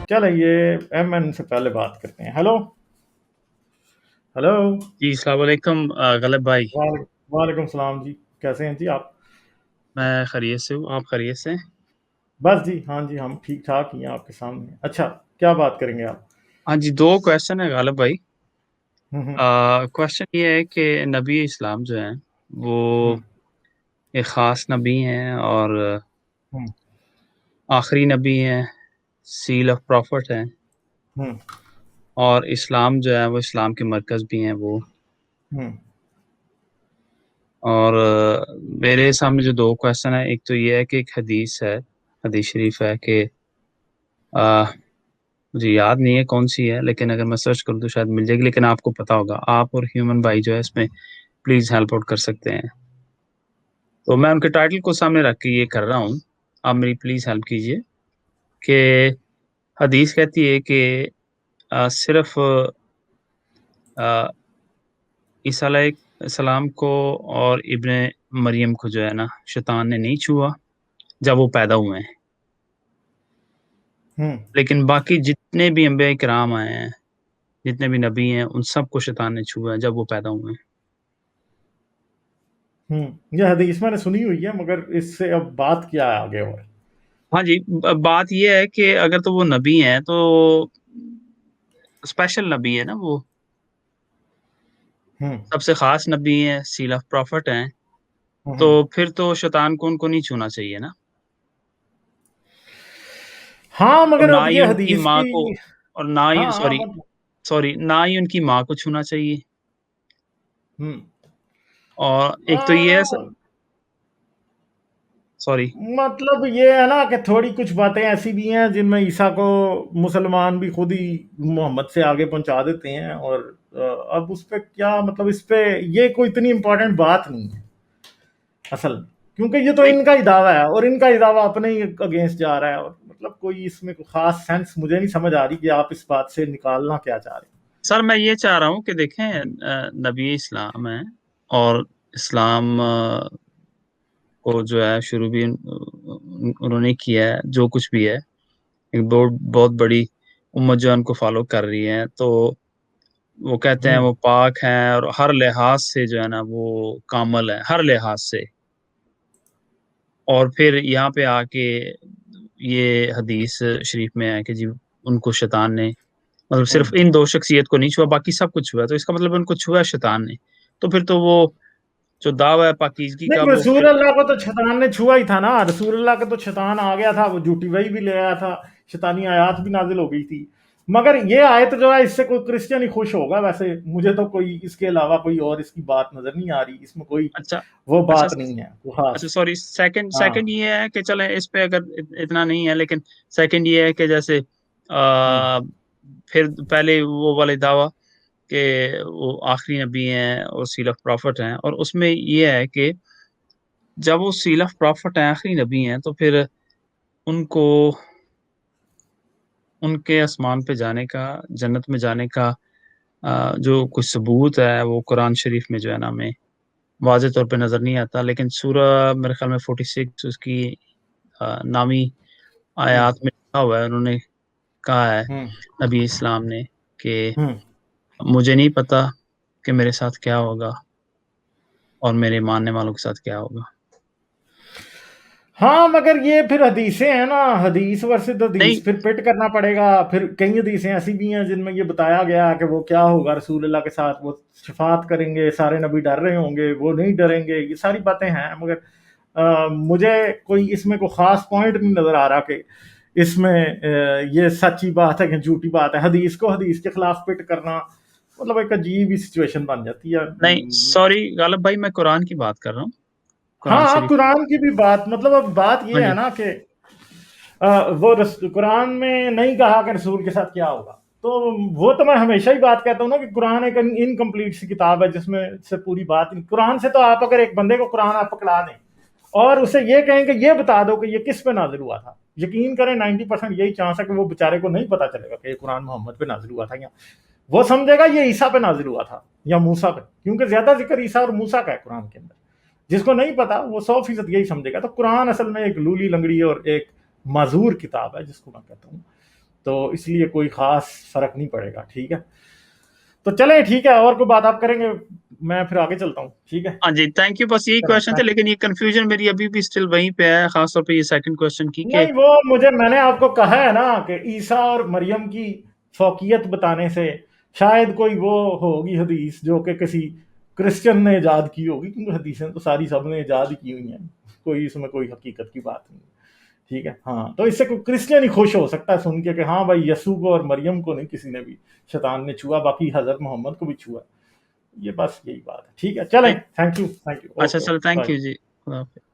चलो ये एमएन से पहले बात करते हैं। Hello hello. जी अस्सलाम वालेकुम गलब भाई। वालेकुम सलाम जी। कैसे हैं जी आप? मैं खैरियत से हूँ, आप खैरियत से हैं? बस जी, हाँ जी, हम ठीक ठाक ही हैं आपके सामने। अच्छा, क्या बात करेंगे आप? हाँ जी, दो क्वेश्चन है गलब भाई। हम्म क्वेश्चन ये है कि नबी इस्लाम जो हैं वो हम्म एक ख़ास नबी हैं और हम्म आखिरी नबी हैं, सील ऑफ प्रॉफिट हैं, हम्म और इस्लाम जो है वो इस्लाम के मरकज़ भी हैं वो। हम्म और मेरे सामने जो दो क्वेश्चन है, एक तो ये है कि एक हदीस है, हदीस शरीफ है कि अ, मुझे याद नहीं है कौन सी है, लेकिन अगर मैं सर्च करूँ तो शायद मिल जाएगी, लेकिन आपको पता होगा, आप और ह्यूमन भाई जो है इसमें प्लीज हेल्प आउट कर सकते हैं। तो मैं उनके टाइटल को सामने रख के ये कर रहा हूँ, आप मेरी प्लीज हेल्प कीजिए कि हदीस कहती है कि सिर्फ ईसा सलाम को और इब्ने मरियम को जो है ना शैतान ने नहीं छुआ जब वो पैदा हुए हैं, हम्म लेकिन बाकी जितने भी अंबिया किराम आए हैं, जितने भी नबी हैं, उन सबको शैतान ने छुआ है जब वो पैदा हुए हैं। ये हदीस मैंने सुनी हुई है, मगर इससे अब बात क्या है आगे और? हाँ जी, बात ये है कि अगर तो वो नबी हैं तो स्पेशल नबी है ना वो, हम्म सबसे खास नबी है, सील ऑफ प्रॉफिट हैं। तो हम्म फिर तो शैतान को उनको नहीं छूना चाहिए ना, हाँ, और मगर ना अब ही ये उनकी हदीस माँ को, की। और ना हाँ ही हाँ, सॉरी मतलब। सॉरी ना ही उनकी माँ को छूना चाहिए। हम्म और एक तो ये है, आ, सॉरी। मतलब ये है ना कि थोड़ी कुछ बातें ऐसी भी हैं जिनमें ईसा को मुसलमान भी खुद ही मोहम्मद से आगे पहुंचा देते हैं, और अब उस पे क्या मतलब, इस पे ये कोई इतनी इंपॉर्टेंट बात नहीं है असल में, क्योंकि ये तो नहीं इनका ही दावा है और इनका ही दावा अपने ही अगेंस्ट जा रहा है, और मतलब कोई इसमें कोई खास सेंस मुझे नहीं समझ आ रही कि आप इस बात से निकालना क्या चाह रहे सर, मैं ये चाह रहा हूँ कि देखें, नबी इस्लाम है, और इस्लाम को जो है शुरू भी उन्होंने किया है, जो कुछ भी है, एक बहुत बहुत बड़ी उम्मत जो है उनको फॉलो कर रही है। तो वो कहते हैं। हैं वो पाक हैं और हर लिहाज से जो है ना वो कामल है, हर लिहाज से। और फिर यहाँ पे आके ये हदीस शरीफ में है कि जी उनको शैतान ने, मतलब हम्म सिर्फ इन दो शख्सियत को नहीं छुआ, बाकी सब कुछ छुआ, तो इसका मतलब उनको छुआ है शैतान ने। तो फिर तो वो जो दावा है पाकीज़गी का नहीं, वो रसूल फिर। अल्लाह को तो शैतान ने छुआ ही था ना। रसूल अल्लाह के तो शैतान आ गया था, वो झूठी वही भी ले आया था, शैतानी आयत भी नाजिल हो गई थी। मगर ये आयत जो है, इससे कोई क्रिश्चियन ही खुश होगा। वैसे मुझे तो कोई इसके अलावा कोई और इसकी बात नजर नहीं आ रही, इसमें कोई अच्छा वो अच्छा बात नहीं है वो खास। अच्छा, सॉरी, सेकंड हाँ। सेकंड ये है कि चले इस पे अगर इतना नहीं है, लेकिन सेकंड ये है कि जैसे हम्म फिर पहले वो वाले दावा कि वो आखिरी नबी हैं और सील ऑफ प्रॉफिट हैं, और उसमें ये है कि जब वो सील ऑफ प्रॉफिट हैं, आखिरी नबी हैं, तो फिर उनको उनके आसमान पे जाने का, जन्नत में जाने का जो कुछ सबूत है वो कुरान शरीफ में जो है ना हमें वाज़े तौर पे नज़र नहीं आता, लेकिन सूरह मेरे ख्याल में 46 उसकी नामी हम्म आयात में लिखा हुआ है, उन्होंने कहा है हम्म नबी इस्लाम ने कि हम्म मुझे नहीं पता कि मेरे साथ क्या होगा और मेरे मानने वालों के साथ क्या होगा। हाँ, मगर ये फिर हदीसें हैं ना, हदीस वर्सेस नहीं, हदीस फिर पिट करना पड़ेगा। फिर कई हदीसें ऐसी भी हैं जिनमें ये बताया गया है कि वो क्या होगा रसूल अल्लाह के साथ, वो शफात करेंगे, सारे नबी डर रहे होंगे, वो नहीं डरेंगे, ये सारी बातें हैं। मगर मुझे कोई इसमें कोई खास पॉइंट नहीं नजर आ रहा कि इसमें ये सच्ची बात है कि झूठी बात है। हदीस को हदीस के खिलाफ पिट करना मतलब एक अजीब ही सिचुएशन बन जाती है। नहीं, सॉरी गालिब भाई, मैं कुरान की बात कर रहा हूँ, कुरान हाँ, शरीफ। कुरान की भी बात, मतलब अब बात हाँ ये है जी। ना कि कुरान में नहीं कहा कि रसूल के साथ क्या होगा। तो वो तो मैं हमेशा ही बात कहता हूँ ना कि कुरान एक इनकम्प्लीट सी किताब है जिसमें से पूरी बात नहीं। कुरान से तो आप अगर एक बंदे को कुरान आप पकड़ा दें और उसे ये कहें कि ये बता दो कि ये किस पे नाजिल हुआ था, यकीन करें 90% यही चांस है कि वो बेचारे को नहीं पता चलेगा कि ये कुरान मोहम्मद पे नाजिल हुआ था, या वो समझेगा ये ईसा पे नाजिल हुआ था या मूसा पे, क्योंकि ज्यादा जिक्र ईसा और मूसा का है कुरान के अंदर। जिसको नहीं पता वो 100% यही समझेगा। तो कुरान असल में एक लूली लंगड़ी और एक माजूर किताब है जिसको मैं कहता हूँ। तो इसलिए कोई ख़ास फ़र्क नहीं पड़ेगा, ठीक है? तो चलें, ठीक है, और कोई बात आप करेंगे? मैं फिर आगे चलता हूँ, ठीक है? हाँ जी, थैंक यू। बस यही चलें, क्वेश्चन था, थैंक लेकिन ये कंफ्यूजन मेरी अभी भी स्टिल वहीं पे है, खासतौर पे ये सेकंड क्वेश्चन की कि नहीं, वो मुझे मैंने आपको कहा है ना कि ईसा और मरियम की फौकियत बताने से शायद कोई वो होगी हदीस जो कि किसी क्रिश्चियन ने ईजाद की होगी, क्योंकि हदीसें तो सारी सब ने ईजाद ही की हुई हैं, कोई इसमें कोई हकीकत की बात नहीं, ठीक है? हाँ, तो इससे कोई क्रिश्चियन ही खुश हो सकता है सुन के कि हाँ भाई, यसू को और मरियम को नहीं किसी ने भी शैतान ने छुआ, बाकी हजरत मोहम्मद को भी छुआ। ये बस यही बात है, ठीक है? चलें, थैंक थैंक यू, अच्छा ओके, चलो, थैंक बाय। यू जी, खुदा हाफिज़।